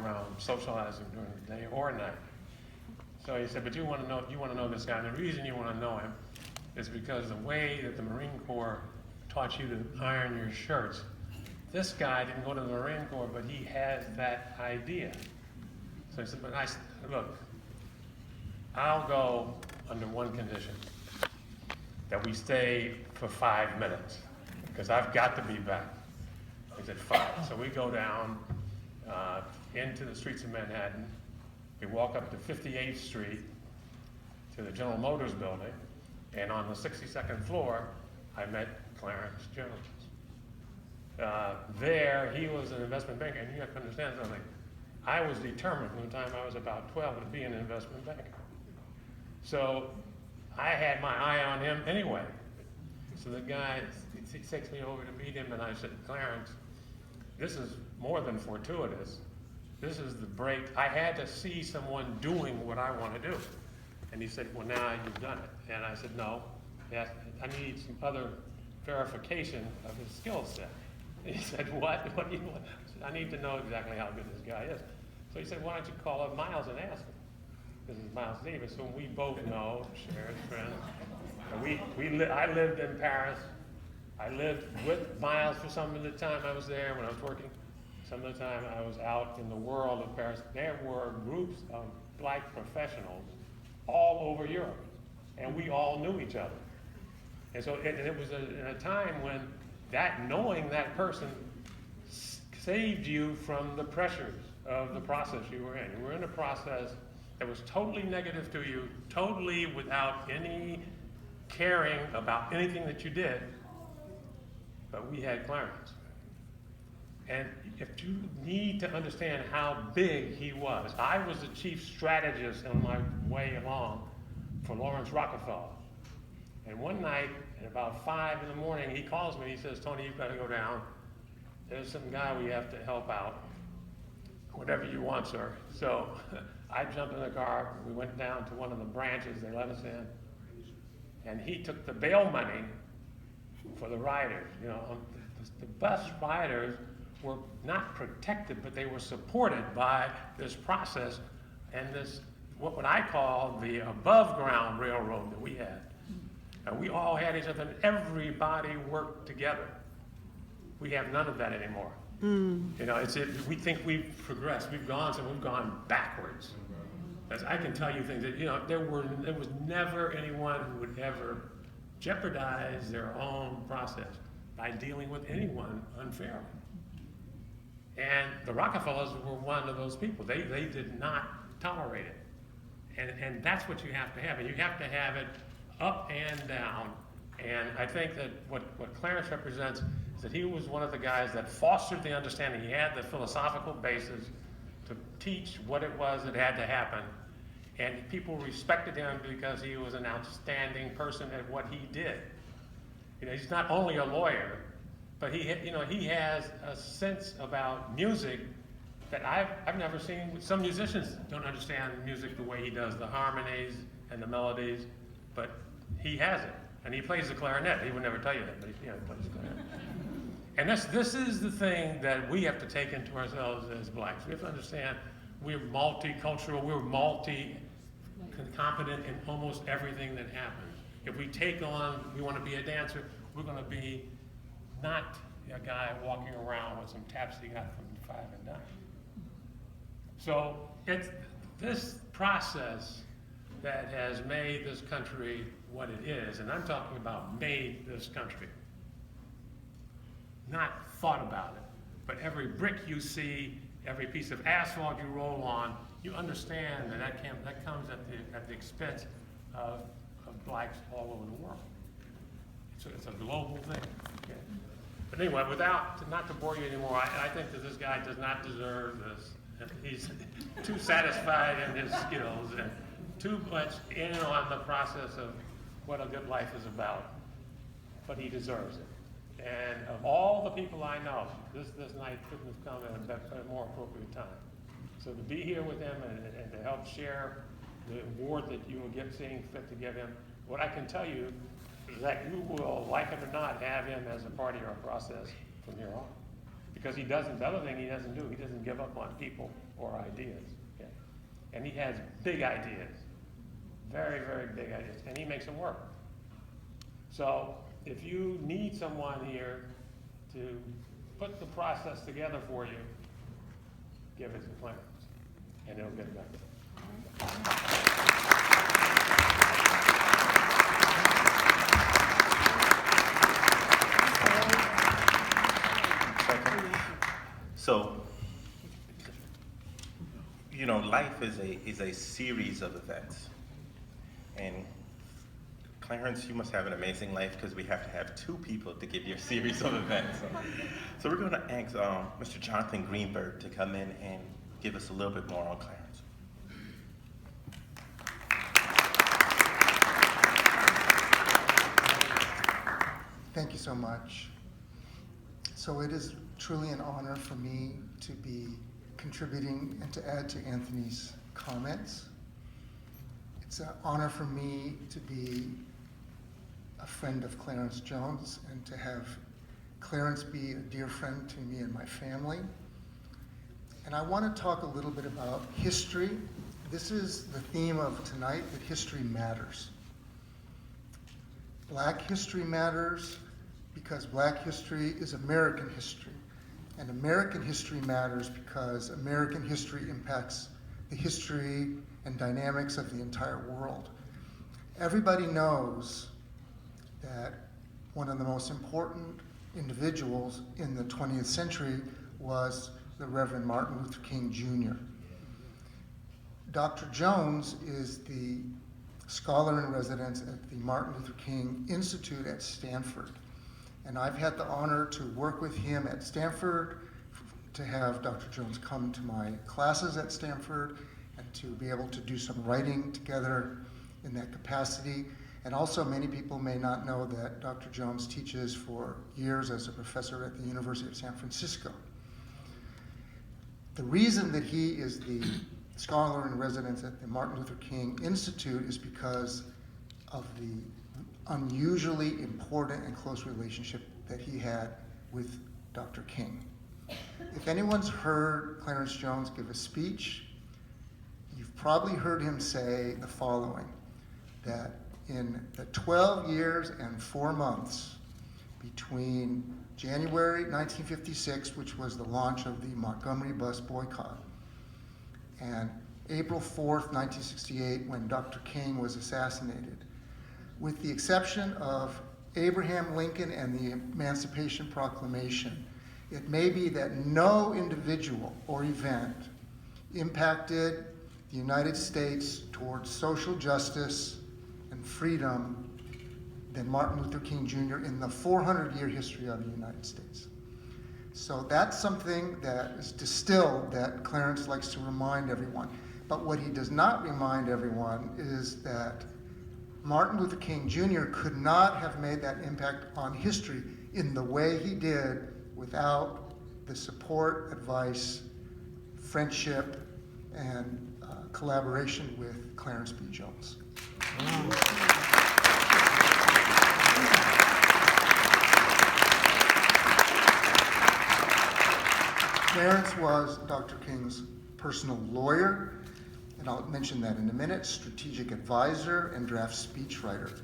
around socializing during the day or night. So he said, but you want to know this guy. And the reason you want to know him is because the way that the Marine Corps taught you to iron your shirts, this guy didn't go to the Marine Corps, but he has that idea. So he said, but look, I'll go under one condition, that we stay for 5 minutes, because I've got to be back. He said 5. So we go down into the streets of Manhattan. We walk up to 58th Street to the General Motors building, and on the 62nd floor, I met Clarence Jones. There, he was an investment banker, and you have to understand something. I was determined from the time I was about 12 to be an investment banker. So I had my eye on him anyway. So the guy, he takes me over to meet him, and I said, Clarence, this is more than fortuitous. This is the break. I had to see someone doing what I want to do. And he said, well, now you've done it. And I said, no, yes, I need some other verification of his skill set. And he said, what do you want? I said, I need to know exactly how good this guy is. So he said, why don't you call up Miles and ask him? This is Miles Davis, whom we both know, shared friends. And I lived in Paris. I lived with Miles for some of the time I was there when I was working. Some of the time I was out in the world of Paris. There were groups of black professionals all over Europe, and we all knew each other. And so it was in a time when knowing that person saved you from the pressures of the process you were in. You were in a process that was totally negative to you, totally without any caring about anything that you did, but we had Clarence. And if you need to understand how big he was, I was the chief strategist on my way along for Lawrence Rockefeller. And one night, at about 5 in the morning, he calls me, he says, Tony, you've got to go down. There's some guy we have to help out. Whatever you want, sir. So I jumped in the car, we went down to one of the branches they let us in, and he took the bail money for the riders. You know, the bus riders were not protected, but they were supported by this process and this, what I call the above ground railroad that we had. And we all had each other, and everybody worked together. We have none of that anymore. You know, we think we've progressed, we've gone backwards. As I can tell you things that, you know, there was never anyone who would ever jeopardize their own process by dealing with anyone unfairly. And the Rockefellers were one of those people. They did not tolerate it. And that's what you have to have. And you have to have it up and down. And I think that what Clarence represents is that he was one of the guys that fostered the understanding. He had the philosophical basis to teach what it was that had to happen. And people respected him because he was an outstanding person at what he did. You know, he's not only a lawyer, but he has a sense about music that I've never seen. Some musicians don't understand music the way he does, the harmonies and the melodies, but he has it. And he plays the clarinet. He would never tell you that, but he plays the clarinet. And this is the thing that we have to take into ourselves as blacks. We have to understand we're multicultural, we're multi-competent in almost everything that happens. If we take on, we want to be a dancer, we're going to be not a guy walking around with some taps he got from 5 and dime. So it's this process that has made this country what it is, and I'm talking about made this country. Not thought about it, but every brick you see, every piece of asphalt you roll on, you understand that comes at the expense of blacks all over the world. So it's a global thing. Okay? But anyway, not to bore you anymore, I think that this guy does not deserve this. He's too satisfied in his skills and too much in on the process of what a good life is about. But he deserves it. And of all the people I know, this night couldn't have come at a more appropriate time. So to be here with him and to help share the award that you will get seeing fit to give him, what I can tell you is that you will, like it or not, have him as a part of your process from here on. because he doesn't, the other thing he doesn't do, he doesn't give up on people or ideas. Okay? And he has big ideas, very, very big ideas, and he makes them work. So if you need someone here to put the process together for you, give it to Clarence, and it'll get done. So, you know, life is a series of events. And Clarence, you must have an amazing life because we have to have two people to give you a series of events. So we're going to ask Mr. Jonathan Greenberg to come in and give us a little bit more on Clarence. Thank you so much. So it is truly an honor for me to be contributing and to add to Anthony's comments. It's an honor for me to be a friend of Clarence Jones and to have Clarence be a dear friend to me and my family. And I want to talk a little bit about history. This is the theme of tonight, that history matters. Black history matters because Black history is American history. And American history matters because American history impacts the history and dynamics of the entire world. Everybody knows that one of the most important individuals in the 20th century was the Reverend Martin Luther King Jr. Dr. Jones is the scholar in residence at the Martin Luther King Institute at Stanford. And I've had the honor to work with him at Stanford, to have Dr. Jones come to my classes at Stanford, and to be able to do some writing together in that capacity. And also, many people may not know that Dr. Jones teaches for years as a professor at the University of San Francisco. The reason that he is the scholar in residence at the Martin Luther King Institute is because of the unusually important and close relationship that he had with Dr. King. If anyone's heard Clarence Jones give a speech, you've probably heard him say the following, that in the 12 years and 4 months between January 1956, which was the launch of the Montgomery bus boycott, and April 4th, 1968, when Dr. King was assassinated, with the exception of Abraham Lincoln and the Emancipation Proclamation, it may be that no individual or event impacted the United States towards social justice and freedom than Martin Luther King Jr. in the 400-year history of the United States. So that's something that is distilled that Clarence likes to remind everyone. But what he does not remind everyone is that Martin Luther King Jr. could not have made that impact on history in the way he did without the support, advice, friendship, and collaboration with Clarence B. Jones. Clarence was Dr. King's personal lawyer, and I'll mention that in a minute, strategic advisor and draft speechwriter.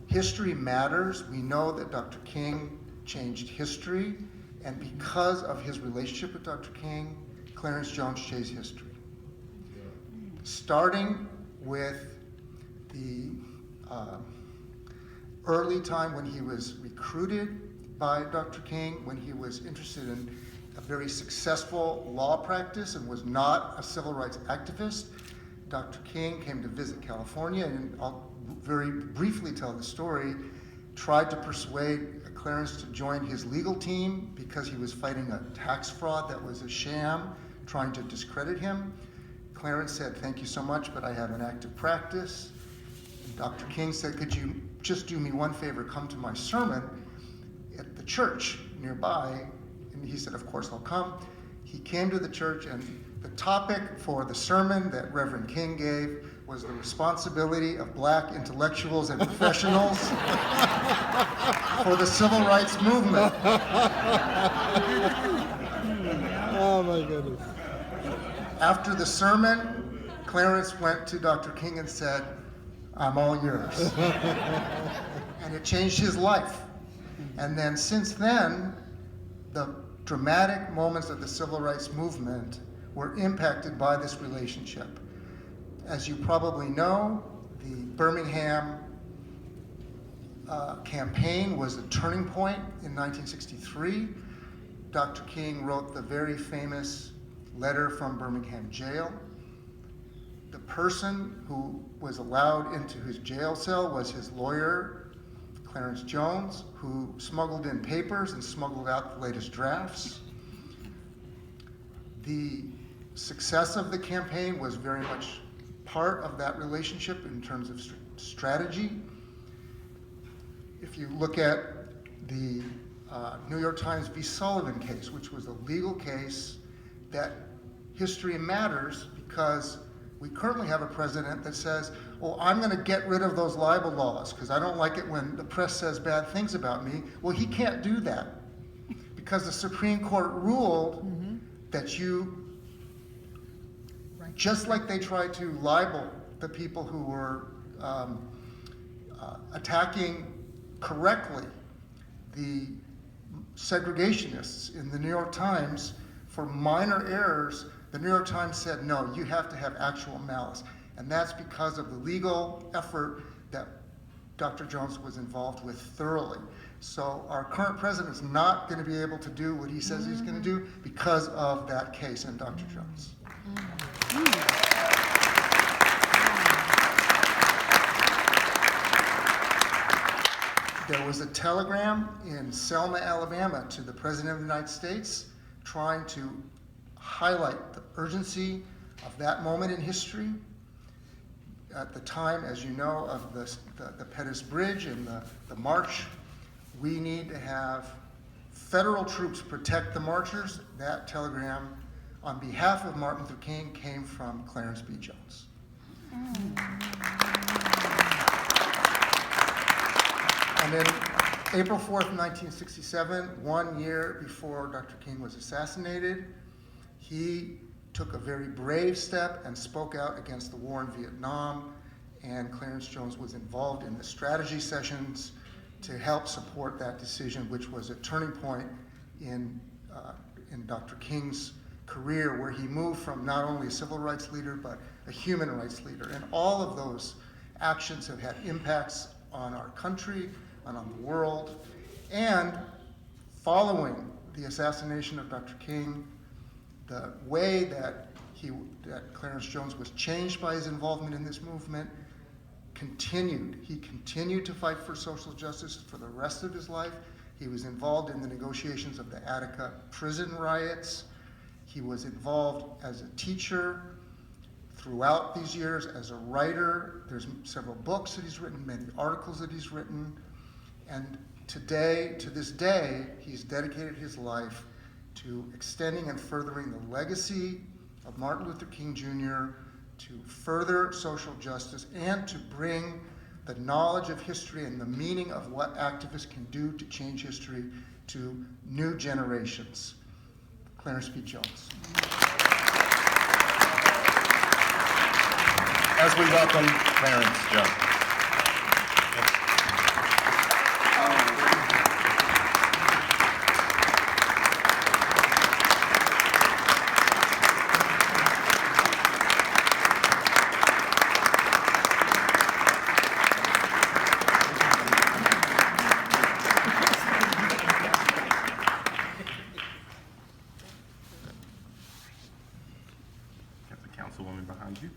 History matters. We know that Dr. King changed history, and because of his relationship with Dr. King, Clarence Jones changed history. Starting with the early time when he was recruited by Dr. King, when he was interested in a very successful law practice and was not a civil rights activist. Dr. King came to visit California, and I'll very briefly tell the story, tried to persuade Clarence to join his legal team because he was fighting a tax fraud that was a sham, trying to discredit him. Clarence said, "Thank you so much, but I have an active practice." And Dr. King said, "Could you just do me one favor, come to my sermon at the church nearby?" And he said, "Of course I'll come." He came to the church, and the topic for the sermon that Reverend King gave was the responsibility of Black intellectuals and professionals for the civil rights movement. After the sermon, Clarence went to Dr. King and said, "I'm all yours." And it changed his life. And then since then, the dramatic moments of the civil rights movement were impacted by this relationship. As you probably know, the Birmingham campaign was a turning point in 1963. Dr. King wrote the very famous letter from Birmingham jail. The person who was allowed into his jail cell was his lawyer, Clarence Jones, who smuggled in papers and smuggled out the latest drafts. The success of the campaign was very much part of that relationship in terms of strategy. If you look at the New York Times v. Sullivan case, which was a legal case that history matters because we currently have a president that says, "Oh, I'm going to get rid of those libel laws because I don't like it when the press says bad things about me." Well, he can't do that because the Supreme Court ruled that you, just like they tried to libel the people who were attacking correctly the segregationists in the New York Times for minor errors, the New York Times said, no, you have to have actual malice. And that's because of the legal effort that Dr. Jones was involved with thoroughly. So our current president is not going to be able to do what he says he's going to do because of that case and Dr. Jones. There was a telegram in Selma, Alabama to the President of the United States trying to highlight the urgency of that moment in history. At the time, as you know, of the Pettus Bridge and the march, we need to have federal troops protect the marchers. That telegram on behalf of Martin Luther King came from Clarence B. Jones. And then April 4th, 1967, 1 year before Dr. King was assassinated, he took a very brave step and spoke out against the war in Vietnam, and Clarence Jones was involved in the strategy sessions to help support that decision, which was a turning point in Dr. King's career, where he moved from not only a civil rights leader, but a human rights leader. And all of those actions have had impacts on our country and on the world. And following the assassination of Dr. King, the way that Clarence Jones was changed by his involvement in this movement continued. He continued to fight for social justice for the rest of his life. He was involved in the negotiations of the Attica prison riots. He was involved as a teacher throughout these years, as a writer. There's several books that he's written, many articles that he's written. And today, to this day, he's dedicated his life to extending and furthering the legacy of Martin Luther King Jr., to further social justice, and to bring the knowledge of history and the meaning of what activists can do to change history to new generations. Clarence B. Jones. As we welcome Clarence Jones. Got the councilwoman behind you.